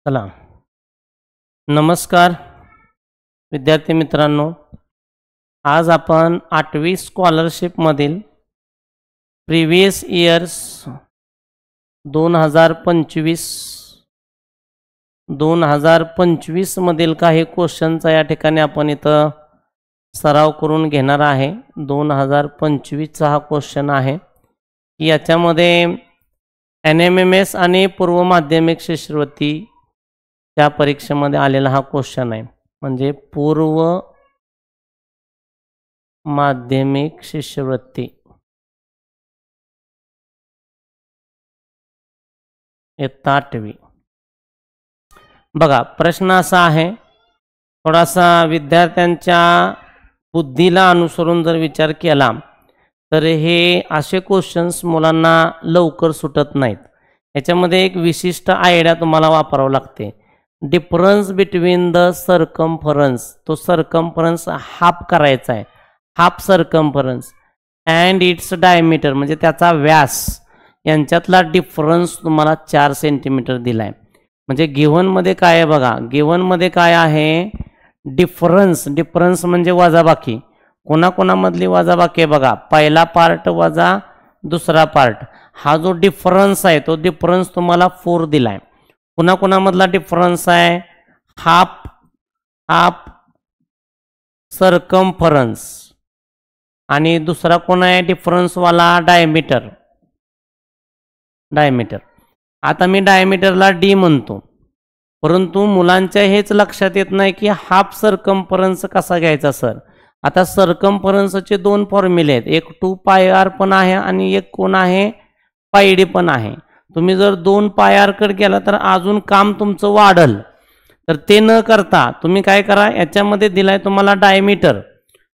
चला नमस्कार विद्यार्थी मित्रांनो, आज आपण 8वी स्कॉलरशिप मधील प्रीवियस इयर्स 2025 मधील काही क्वेश्चनचा या ठिकाणी आपण इथं सराव करून घेणार आहे। 2025 चा हा क्वेश्चन आहे की याच्यामध्ये NMMS आणि पूर्व माध्यमिक शिष्यवृत्ती त्या परीक्षेमध्ये आलेला हा क्वेश्चन आहे। म्हणजे पूर्व माध्यमिक शिष्यवृत्ती इयत्ता 8वी। बघा प्रश्न असा आहे, थोडासा विद्यार्थ्यांच्या बुद्धीला अनुसरून जर विचार केला तर हे असे क्वेश्चन्स मुलांना लवकर सुटत नाहीत। याच्यामध्ये एक विशिष्ट आयडिया तुम्हाला वापरावं लागते। डिफरन्स बिटवीन द सर्कम्फरन्स, तो सर्कम्फरन्स हाफ करायचा आहे, half circumference and its diameter म्हणजे त्याचा व्यास, यांच्यातला डिफरन्स तुम्हाला 4 सेंटीमीटर दिलाय। म्हणजे गिव्हन मध्ये काय आहे बघा, गिव्हन मध्ये काय आहे, डिफरन्स, डिफरन्स म्हणजे वजाबाकी, कोणाकोणामधली वजाबाकी आहे बघा, पहिला पार्ट वजा दुसरा पार्ट, हा जो डिफरन्स आहे तो डिफरन्स तुम्हाला 4 दिलाय। कोणाकोणामधला डिफरन्स आहे, हाफ हाफ सर्कम्फरन्स, आणि दुसरा कोण आहे डिफरन्स वाला, डायमीटर, डायमीटर। आता मी डायमीटरला डी म्हणतो, परंतु मुलांच्या हेच लक्षात येत नाही की हाफ सर्कम्फरन्स कसा घ्यायचा सर। आता सर्कम्फरन्सचे 2 फॉर्म्युले आहेत, एक 2πr पण आहे आणि एक कोण आहे, πd पण आहे। तुम्ही जर 2πr कडे गेला तर अजून काम तुमचं वाढल, तर ते न करता तुम्ही काय करा, याच्यामध्ये दिलाय तुम्हाला डायमीटर,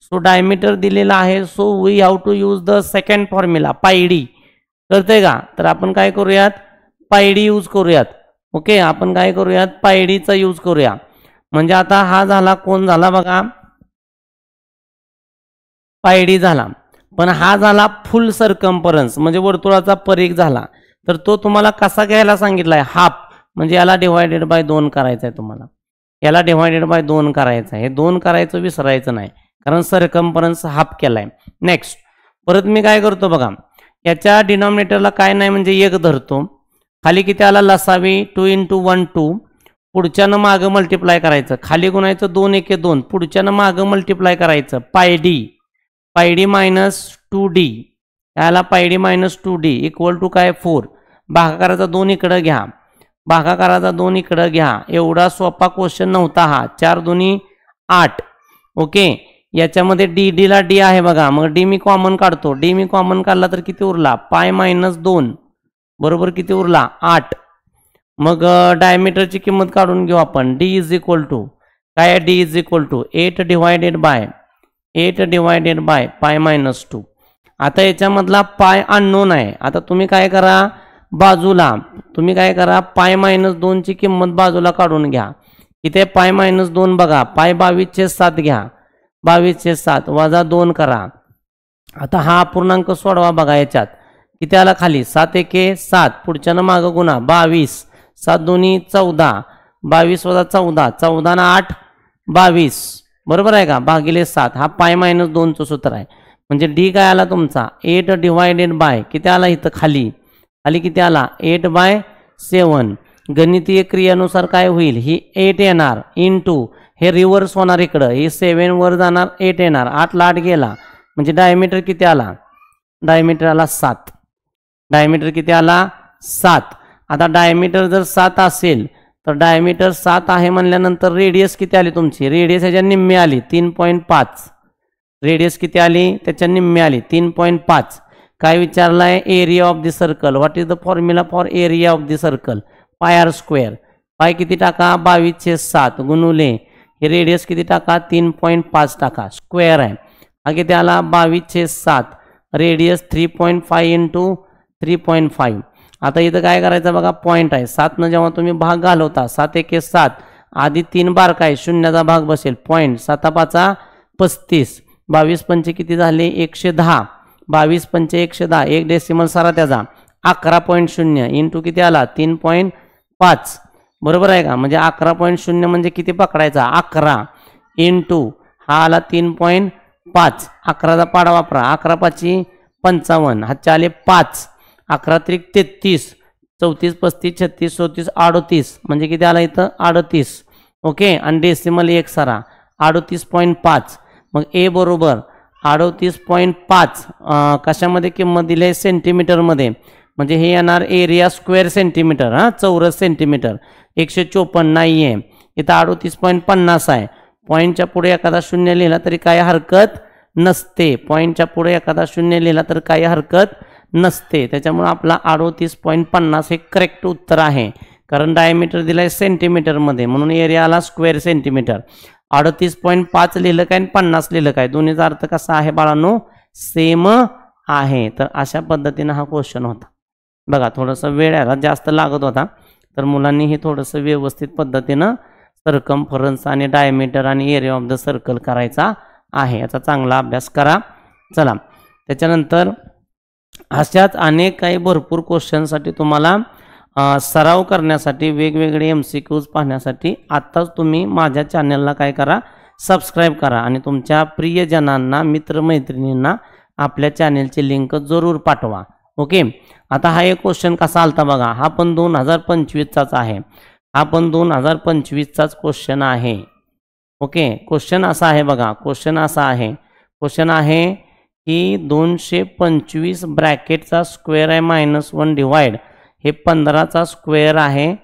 सो डायमीटर दिलेला आहे, so we have to use the second formula πd। कळतंय का? तर आपण काय करूयात, πd यूज करूयात। ओके, आपण काय करूयात, πd चा यूज करूया। म्हणजे आता हा झाला कोण झाला बघा, πd झाला, पण हा झाला फुल सर्कम्फरन्स म्हणजे वर्तुळाचा परिघ झाला। तर तो तुम्हाला कसा घ्यायला सांगितलाय, हाफ, म्हणजे याला डिवायडेड बाय 2 करायचा आहे तुम्हाला, याला डिवायडेड बाय 2 करायचं आहे। हे 2 करायचं विसरायचं नाही, कारण सर्कम्फरन्स हाफ केलाय। नेक्स्ट परत मी काय करतो बघा, याच्या डिनॉमिनेटरला काय नाही म्हणजे 1 धरतो, खाली किती आला लसावी, 2 × 1 2, पुढच्यानं मागं मल्टिप्लाय करायचं, खाली गुणायचं 2 × 1 2, पुढच्यानं मागं मल्टिप्लाय करायचं, πd मायनस 2d, याला πd minus 2d equal to काय 4, भागाकाराचा 2 इकडं घ्या, भागाकाराचा 2 इकडं घ्या। एवढा सोपा क्वेश्चन नव्हता हा, 4 2 8। ओके, याच्यामध्ये डी ला डी आहे बघा, मग डी मी कॉमन काढतो, डी मी कॉमन काढला तर किती उरला, π मायनस 2 बरोबर किती उरला 8। मग डायमीटरची किंमत काढून घेऊ आपण, डी इज इक्वल टू काय, D is equal to 8 divided by π minus 2। आता याच्यामधला पाय अननोन आहे, आता तुम्ही काय करा, बाजूला तुम्ही काय करा, π मायनस 2 ची किंमत बाजूला काढून घ्या, इथे π मायनस 2 बघा, π 22/7 घ्या, 22/7 वजा 2 करा। आता हा अपूर्णांक सोडवा बघा, याच्यात किती आला खाली, 7 × 1 7, पुढच्यानं मागं गुणा 22, 7 2 14, 22 वजा 14, 14 × 8 22 बरोबर आहे का, भागिले 7, हा π मायनस 2 चं सूत्र आहे। म्हणजे डी काय आला तुमचा 8 डिवायडेड बाय किती आला, इथं खाली खाली किती आला 8/7। गणितीय क्रियेनुसार काय होईल, ही 8 येणार इंटू हे रिव्हर्स होणार, इकडं हे 7 वर जाणार, 8 येणार, 8 ला 8 गेला, म्हणजे डायमीटर किती आला, डायमीटर आला 7, डायमीटर किती आला 7। आता डायमीटर जर 7 असेल तर डायमीटर 7 आहे म्हणल्यानंतर रेडियस किती आली तुमची, रेडियस ह्याच्या निम्मी आली 3.5, रेडियस किती आली त्याच्या निम्मी आली 3.5। काय विचारलाय, area of the circle, what is the formula for area of the circle, πr², pi किती टाका 22/7 गुणुले हे रेडियस किती टाका 3.5 टाका, स्क्वेअर आहे, हा किती आला 22/7, रेडियस 3.5 × 3.5। आता इथं काय करायचं बघा, पॉईंट आहे, 7 न जेव्हा तुम्ही भाग घालवता, 7 × 1 7, आधी 3 बार काय शून्याचा भाग बसेल, पॉईंट, 7 5 35, 22 पंचे किती झाले 110, 22 पंचे 110, एक डेसिमल सारा त्याचा 11.0 इंटू किती आला 3.5, बरोबर आहे का? म्हणजे 11.0 म्हणजे किती पकडायचा 11 इंटू हा आला 3.5 11चा पाडा वापरा 11 पाची 55 हातच्या आले 5 11 त्रिक 33 34 35 36 34 38 म्हणजे किती आला इथं 38 ओके आणि डेसिमल 1 सरा 38.5 मग ए बरोबर 38.5 कशामध्ये किंमत दिली आहे सेंटीमीटरमध्ये म्हणजे हे येणार एरिया स्क्वेअर सेंटीमीटर हां चौरस सेंटीमीटर 154 नाही आहे इथं 38.50 आहे पॉईंटच्या पुढे एखादा शून्य लिहिला तरी काही हरकत नसते पॉईंटच्या पुढे एखादा शून्य लिहिला तर काही हरकत नसते त्याच्यामुळे आपला 38.50 हे करेक्ट उत्तर आहे कारण डायमीटर दिलं आहे सेंटीमीटरमध्ये म्हणून एरियाला स्क्वेअर सेंटीमीटर 38.5 लिहिलं काय आणि 50 लिहिलं काय दोन्हीचा अर्थ कसा आहे बाळांनो सेम आहे तर अशा पद्धतीनं हा क्वेश्चन होता बघा थोडंसं वेळ याला जास्त लागत होता तर मुलांनी हे थोडंसं व्यवस्थित पद्धतीनं सर्कम्फरन्स आणि डायमीटर आणि एरिया ऑफ द सर्कल करायचा आहे याचा चांगला अभ्यास करा चला त्याच्यानंतर अशाच अनेक काही भरपूर क्वेश्चनसाठी तुम्हाला सराव करण्यासाठी वेगवेगळे MCQs पाहण्यासाठी आत्ताच तुम्ही माझ्या चॅनलला काय करा सबस्क्राईब करा आणि तुमच्या प्रियजनांना मित्रमैत्रिणींना आपल्या चॅनलची लिंक जरूर पाठवा ओके आता हा एक क्वेश्चन कसा आलता बघा हा पण 2025चाच आहे हा पण 2025चाच क्वेश्चन आहे ओके क्वेश्चन असा आहे बघा क्वेश्चन क्वेश्चन आहे की 225 ब्रॅकेटचा स्क्वेअर आहे -1 डिवाइड हे 15चा स्क्वेअर आहे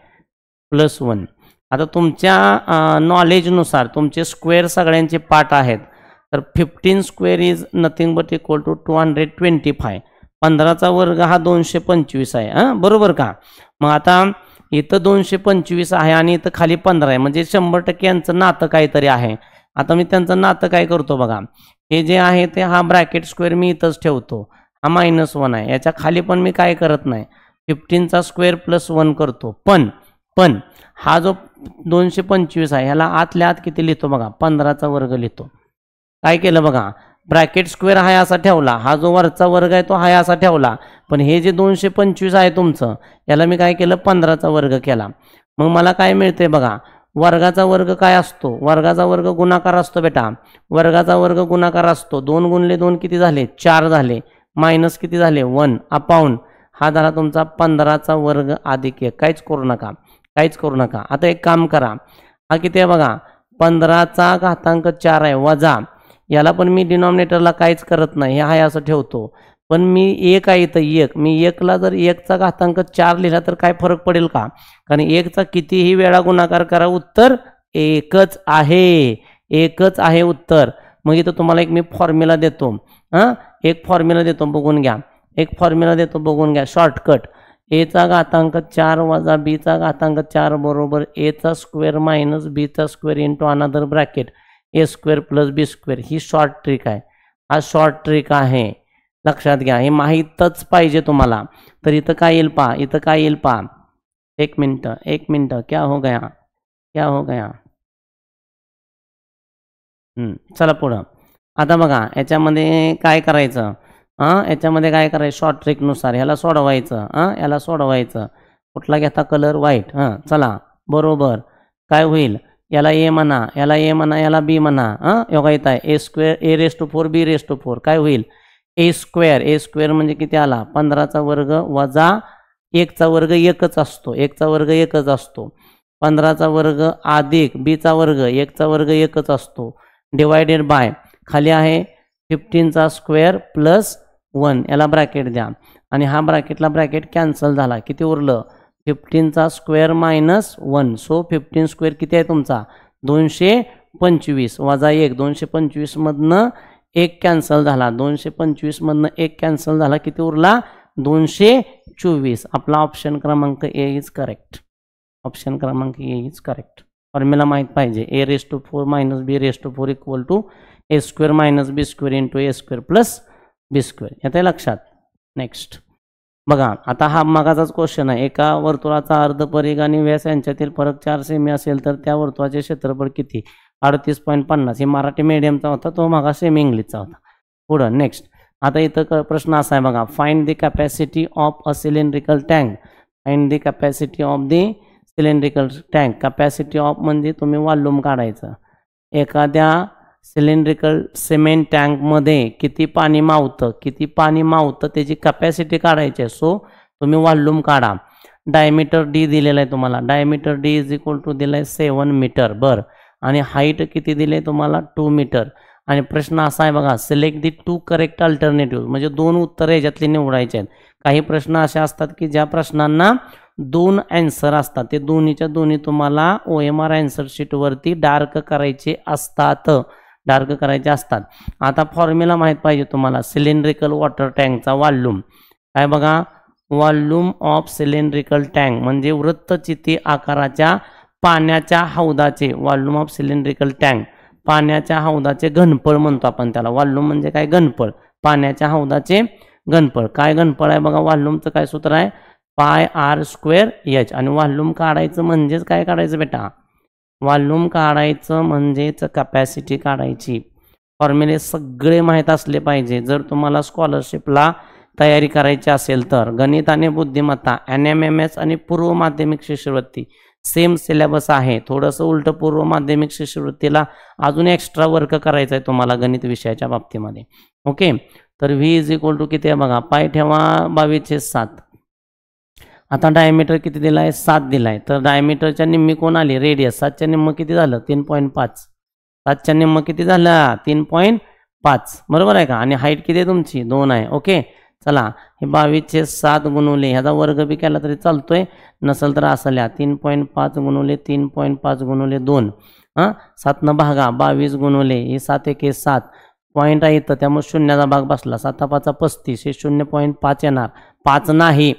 +1 आता तुमच्या नॉलेजनुसार तुमचे स्क्वेअर सगळ्यांचे पार्ट आहेत तर 15 square is nothing but equal to 225 15चा वर्ग हा 225 आहे हां बरोबर का मग आता इथं 225 आहे आणि इथं खाली 15 आहे म्हणजे 100% यांचं नातं काहीतरी आहे आता मी त्यांचं नातं काय करतो बघा हे जे आहे ते हा ब्रॅकेट स्क्वेअर मी इथंच ठेवतो हा -1 आहे याच्या खाली पण मी काय करत नाही 15चा स्क्वेअर +1 करतो पण हा जो 225 आहे ह्याला आतल्या आत किती लिहितो बघा 15चा वर्ग लिहितो काय केलं बघा ब्रॅकेट स्क्वेअर हा असा ठेवला हा जो वरचा वर्ग आहे तो हा असा ठेवला पण हे जे 225 आहे तुमचं याला मी काय केलं 15चा वर्ग केला मग मला काय मिळते बघा वर्गाचा वर्ग काय असतो वर्गाचा वर्ग गुणाकार असतो बेटा वर्गाचा वर्ग गुणाकार असतो 2 गुणले 2 किती झाले 4 झाले मायनस किती झाले 1 अपॉन हा झाला तुमचा 15चा वर्ग अधिक 1 काहीच करू नका आता एक काम करा हा किती आहे बघा 15चा घातांक 4 आहे वजा याला पण मी डिनॉमिनेटरला काहीच करत नाही हे आहे असं ठेवतो पण मी 1 आहे इथं 1 मी 1ला जर 1चा घातांक 4 लिहिला तर काय फरक पडेल का कारण 1चा कितीही वेळा गुणाकार करा उत्तर एकच आहे उत्तर मग इथं तुम्हाला एक मी फॉर्म्युला देतो हां एक फॉर्म्युला देतो बघून घ्या शॉर्टकट a चा घातांक 4 वजा b चा घातांक 4 बरोबर a चा स्क्वेअर मायनस b चा square into another bracket a square plus b square he short trick आहे हा शॉर्ट ट्रिक आहे लक्षात घ्या हे माहीतच पाहिजे तुम्हाला तर इथं काय येईल पहा एक मिनट क्या हो गया चला पुढं आता बघा याच्यामध्ये काय करायचं याच्यामध्ये काय करायचं शॉर्ट ट्रिकनुसार ह्याला सोडवायचं कुठला घेता कलर व्हाईट चला बरोबर काय होईल याला ए म्हणा याला बी म्हणा योगा येत आहे a²a⁴b⁴ काय होईल a स्क्वेअर म्हणजे किती आला 15चा वर्ग वजा 1चा वर्ग एकच असतो 15चा वर्ग अधिक b चा वर्ग 1चा वर्ग एकच असतो डिवायडेड बाय खाली आहे 15चा स्क्वेअर +1 याला ब्रॅकेट द्या आणि हा ब्रॅकेट कॅन्सल झाला किती उरलं 15चा स्क्वेअर -1 सो 15 स्क्वेअर किती आहे तुमचा 225 वजा 1 225 मधनं 1 कॅन्सल झाला 225 मधनं 1 कॅन्सल झाला किती उरला 224 आपला ऑप्शन क्रमांक ए इज करेक्ट फॉर्म्युला माहीत पाहिजे a⁴ b⁴ equal to a² - b² into a² + b². येते लक्षात. नेक्स्ट बघा, आता हा मागाचाच क्वेश्चन आहे. एका वर्तुळाचा अर्धपरिघ आणि व्यास यांच्यातील फरक 4 सेमी असेल तर त्या वर्तुळाचे क्षेत्रफळ किती? 38.50. हे मराठी मीडियमचा होता, तो मागा सेमी इंग्लिशचा होता. पुढं नेक्स्ट. आता इथं प्रश्न असा आहे बघा, find the capacity of a cylindrical tank. Find the capacity of the cylindrical tank, capacity of म्हणजे तुम्ही वॉल्यूम काढायचं. एखाद्या सिलेंड्रिकल सिमेंट टँकमध्ये किती पाणी मावतं त्याची कॅपॅसिटी काढायची आहे. सो तुम्ही वॉल्यूम काढा. डायमीटर डी दिलेला आहे तुम्हाला. Diameter D is equal to दिला आहे 7 मीटर. बरं, आणि हाईट किती दिले तुम्हाला 2 मीटर. आणि प्रश्न असा आहे बघा, सिलेक्ट दी 2 करेक्ट अल्टरनेटिव्ह, म्हणजे 2 उत्तरं याच्यातली निवडायचे आहेत. काही प्रश्न असे असतात की ज्या प्रश्नांना 2 ॲन्सर असतात, ते दोन्हीच्या दोन्ही तुम्हाला OMR ॲन्सर शीटवरती डार्क करायचे असतात. आता फॉर्म्युला माहीत पाहिजे तुम्हाला. सिलेंड्रिकल वॉटर टँकचा वॉल्यूम काय बघा, वॉल्यूम ऑफ सिलेंड्रिकल टँक म्हणजे वृत्तचिती आकाराच्या पाण्याच्या हौदाचे, वॉल्यूम ऑफ सिलेंड्रिकल टँक पाण्याच्या हौदाचे घनफळ म्हणतो आपण त्याला. वॉल्यूम म्हणजे काय, घनफळ, पाण्याच्या हौदाचे घनफळ. काय घनफळ आहे बघा, वॉल्यूमचं काय सूत्र आहे, πr²h. आणि वॉल्यूम काढायचं म्हणजेच काय काढायचं बेटा, वॉल्यूम काढायचं म्हणजेच कॅपॅसिटी काढायची. फॉर्म्युले सगळे माहीत असले पाहिजे जर तुम्हाला स्कॉलरशिपला तयारी करायची असेल तर. गणित आणि बुद्धिमत्ता, NMMS आणि पूर्व माध्यमिक शिष्यवृत्ती सेम सिलेबस आहे. थोडंसं उलटं, पूर्व माध्यमिक शिष्यवृत्तीला अजून एक्स्ट्रा वर्क करायचं आहे तुम्हाला गणित विषयाच्या बाबतीमध्ये. ओके, तर V इज इक्वल टू किती आहे बघा, पाय ठेवा 22/7. आता डायमीटर किती दिला आहे, 7 दिला आहे. तर डायमीटरच्या निम्मी कोण आली, रेडियस. 7च्या निम्म किती झालं, 3.5. 7च्या निम्म किती झालं, 3.5. बरोबर आहे का. आणि हाईट किती आहे तुमची, 2 आहे. ओके, चला हे 22/7 गुणुले ह्याचा वर्ग बी केला तरी चालतोय, नसेल तर असं लिहा 3.5 गुणुले 3.5 गुणुले 2. 7 न भागा 22 गुणुले हे 7 1 7 पॉईंट आहे इथं, त्यामुळे शून्याचा भाग बसला. 7 5 35, हे 0.5 येणार, 5 नाही.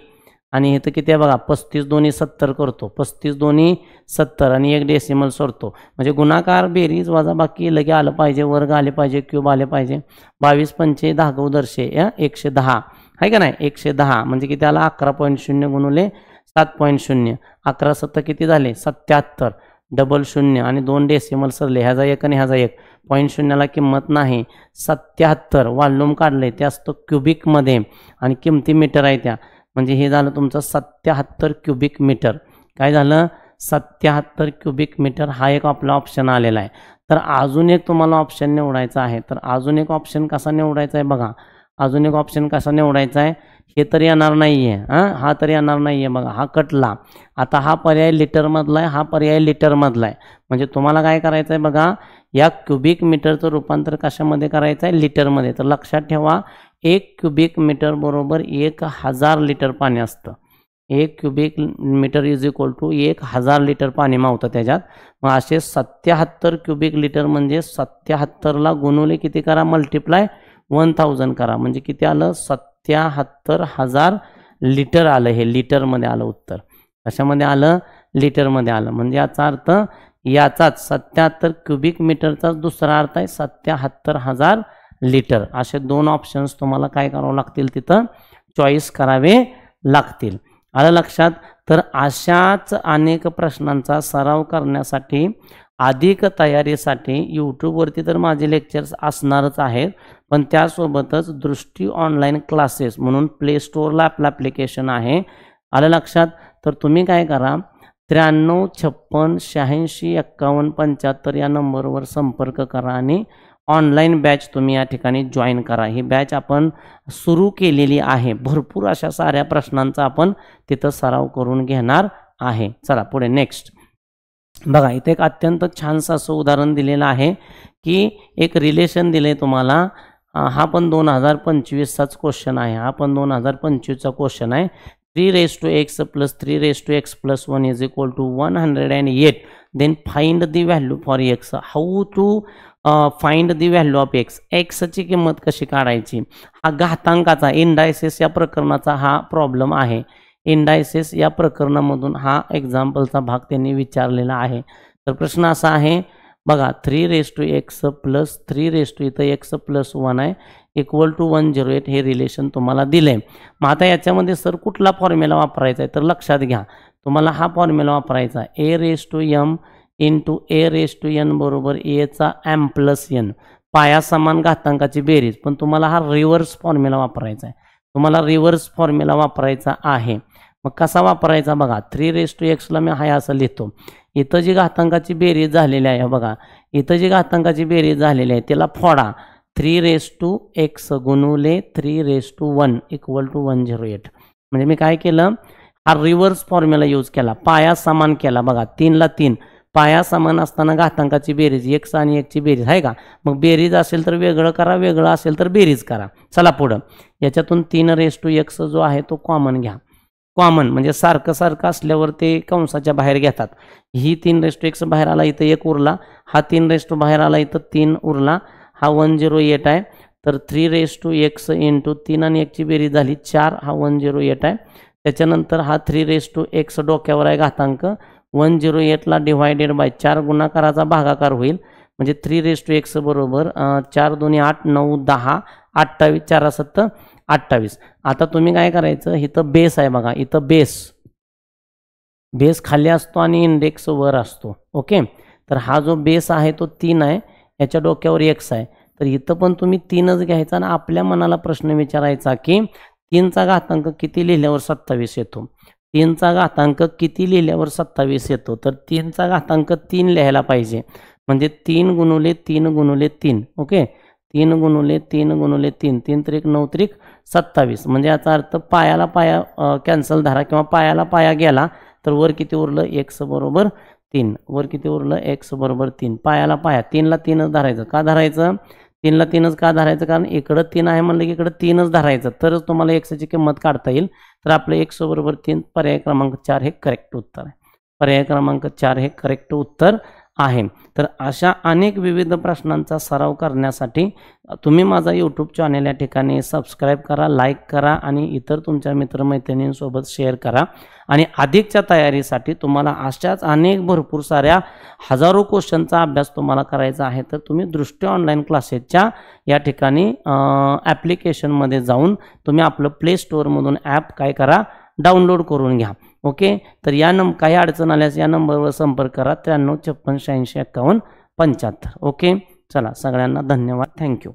आणि इथं किती आहे बघा, 35 दोन्ही 70 करतो, 35 दोन्ही 70 आणि 1 डेसिमल सोडतो. म्हणजे गुणाकार बेरीज वजा बाकी लगे आलं पाहिजे, वर्ग आले पाहिजे, क्यूब आले पाहिजे. 22 पंचे 10 दर्शे 110 आहे का नाही, 110 म्हणजे किती आला, 11.0 गुणुले 7.0. 11 7 किती झाले, 77. डबल 0 आणि 2 डेसिमल सरले, ह्याचा 1 आणि ह्याचा 1. 0.0ला किंमत नाही. 77 वॉल्यूम काढले, ते असतं क्युबिकमध्ये आणि किमती मीटर आहे त्या. म्हणजे हे झालं तुमचं 77 क्युबिक मीटर. काय झालं, 77 क्युबिक मीटर हा एक आपला ऑप्शन आलेला आहे. तर अजून एक तुम्हाला ऑप्शन निवडायचा आहे. तर अजून एक ऑप्शन कसा निवडायचा आहे बघा, अजून एक ऑप्शन कसा निवडायचा आहे, हे तरी येणार नाही आहे, हा तरी येणार नाही आहे बघा, हा कटला. आता हा पर्याय लिटरमधला आहे, हा पर्याय लिटरमधला आहे. म्हणजे तुम्हाला काय करायचं आहे बघा, या क्युबिक मीटरचं रूपांतर कशामध्ये करायचं आहे, लिटरमध्ये. तर लक्षात ठेवा, 1 क्युबिक मीटर बरोबर 1000 लिटर पाणी असतं. 1 cubic metre is equal to 1000 litre पाणी मावतं त्याच्यात. मग असे 77 क्युबिक लिटर म्हणजे 77ला गुणुले किती करा, मल्टिप्लाय 1000 करा, म्हणजे किती आलं, 77,000 लिटर आलं. हे लिटरमध्ये आलं उत्तर. कशामध्ये आलं, लिटरमध्ये आलं. म्हणजे याचा अर्थ याचाच 77 क्युबिक मीटरचाच दुसरा अर्थ आहे 77,000 लिटर. असे 2 ऑप्शन्स तुम्हाला काय करावं लागतील, तिथं चॉईस करावे लागतील. आलं लक्षात. तर अशाच अनेक प्रश्नांचा सराव करण्यासाठी, अधिक तयारीसाठी यूट्यूबवरती तर माझे लेक्चर्स असणारच आहेत, पण त्यासोबतच दृष्टी ऑनलाईन क्लासेस म्हणून प्ले स्टोअरला आपलं ॲप्लिकेशन आहे. आलं लक्षात. तर तुम्ही काय करा, 93 56 86 51 75 या नंबरवर संपर्क करा आणि ऑनलाईन बॅच तुम्ही या ठिकाणी जॉईन करा. ही बॅच आपण सुरू केलेली आहे. भरपूर अशा साऱ्या प्रश्नांचा आपण तिथं सराव करून घेणार आहे. चला पुढे नेक्स्ट बघा, इथे एक अत्यंत छानसं असं उदाहरण दिलेलं आहे की एक रिलेशन दिले तुम्हाला. हा पण 2025चाच क्वेश्चन आहे. हा पण 2025चा क्वेश्चन आहे. 3x + 3x + 1 = 108. Then find the value for x. How to find the value of x. एक्सची किंमत कशी काढायची, हा घातांकाचा इंडायसेस या प्रकरणाचा हा प्रॉब्लेम आहे. इंडायसेस या प्रकरणामधून हा एक्झाम्पलचा भाग त्यांनी विचारलेला आहे. तर प्रश्न असा आहे बघा, 3x + 3 इथं x + 1 आहे = 108 हे रिलेशन तुम्हाला दिले. मग आता याच्यामध्ये सर कुठला फॉर्म्युला वापरायचा आहे, तर लक्षात घ्या तुम्हाला हा फॉर्म्युला वापरायचा आहे. a⁻m × a⁻n बरोबर a चा m + n, पाया समान घातांकाची बेरीज. पण तुम्हाला हा रिव्हर्स फॉर्म्युला वापरायचा आहे. तुम्हाला रिव्हर्स फॉर्म्युला वापरायचा आहे. मग कसा वापरायचा बघा, 3 ला मी हाय असं लिहितो. इथं जी घातांकाची बेरीज झालेली आहे बघा, इथं जी घातांकाची बेरीज झालेली आहे त्याला फोडा. 3x गुणुले 3 = 108. म्हणजे मी काय केलं, हा रिव्हर्स फॉर्म्युला यूज केला, पाया समान केला बघा. 3 ला 3 पाया समान असताना घातांकाची बेरीज x आणि 1 ची बेरीज आहे का. मग बेरीज असेल तर वेगळं करा, वेगळं असेल तर बेरीज करा. चला पुढं, याच्यातून 3x जो आहे तो कॉमन घ्या. कॉमन म्हणजे सारखं सारखं असल्यावर ते कंसाच्या बाहेर घेतात. ही 3x बाहेर आला, इथं 1 उरला. हा 3 बाहेर आला, इथं 3 उरला. हा 108 आहे. तर 3x इंटू 3 आणि 1 ची बेरीज झाली 4. हा 108 आहे. त्याच्यानंतर हा 3x डोक्यावर आहे घातांक. 108 ला डिवायडेड बाय 4 गुणाकाराचा भागाकार होईल. म्हणजे 3x बरोबर 4 2 8 9 10 28 4 7 28. आता तुम्ही काय करायचं, इथं बेस आहे बघा, इथं बेस खाली असतो आणि इंडेक्स वर असतो. ओके, तर हा जो बेस आहे तो 3 आहे, याच्या डोक्यावर x आहे. तर इथं पण तुम्ही 3च घ्यायचा आणि आपल्या मनाला प्रश्न विचारायचा की 3चा घातांक किती लिहिल्यावर 27 येतो. 3चा घातांक किती लिहिल्यावर 27 येतो. तर 3चा घातांक 3 लिहायला पाहिजे. म्हणजे 3 गुणुले 3 गुणुले 3. ओके, 3 गुणुले 3 गुणुले 3, 3 त्रिक 9 त्रिक 27. म्हणजे याचा अर्थ पायाला पाया कॅन्सल धरा किंवा पायाला पाया गेला तर वर किती उरलं, x बरोबर 3. वर किती उरलं, x बरोबर 3. पायाला पाया 3 ला 3च धरायचं. का धरायचं, 3 ला 3च का धरायचं, कारण इकडं 3 आहे म्हणलं की इकडं 3च धरायचं, तरच तुम्हाला x ची किंमत काढता येईल. तर आपलं x बरोबर 3, पर्याय क्रमांक 4 हे करेक्ट उत्तर आहे. पर्याय क्रमांक 4 हे करेक्ट उत्तर आहे. तर अशा अनेक विविध प्रश्नांचा सराव करण्यासाठी तुम्ही माझा यूट्यूब चॅनल या ठिकाणी सबस्क्राईब करा, लाईक करा आणि इतर तुमच्या मित्रमैत्रिणींसोबत शेअर करा. आणि अधिकच्या तयारीसाठी तुम्हाला अशाच अनेक भरपूर साऱ्या हजारो क्वेश्चनचा अभ्यास तुम्हाला करायचा आहे. तर तुम्ही दृष्टी ऑनलाईन क्लासेसच्या या ठिकाणी ॲप्लिकेशनमध्ये जाऊन तुम्ही आपलं प्ले स्टोअरमधून ॲप काय करा, डाउनलोड करून घ्या. ओके, तर या काही अडचण आल्यास या नंबरवर संपर्क करा, 93 56 86 51 75. ओके, चला सगळ्यांना धन्यवाद, थँक्यू.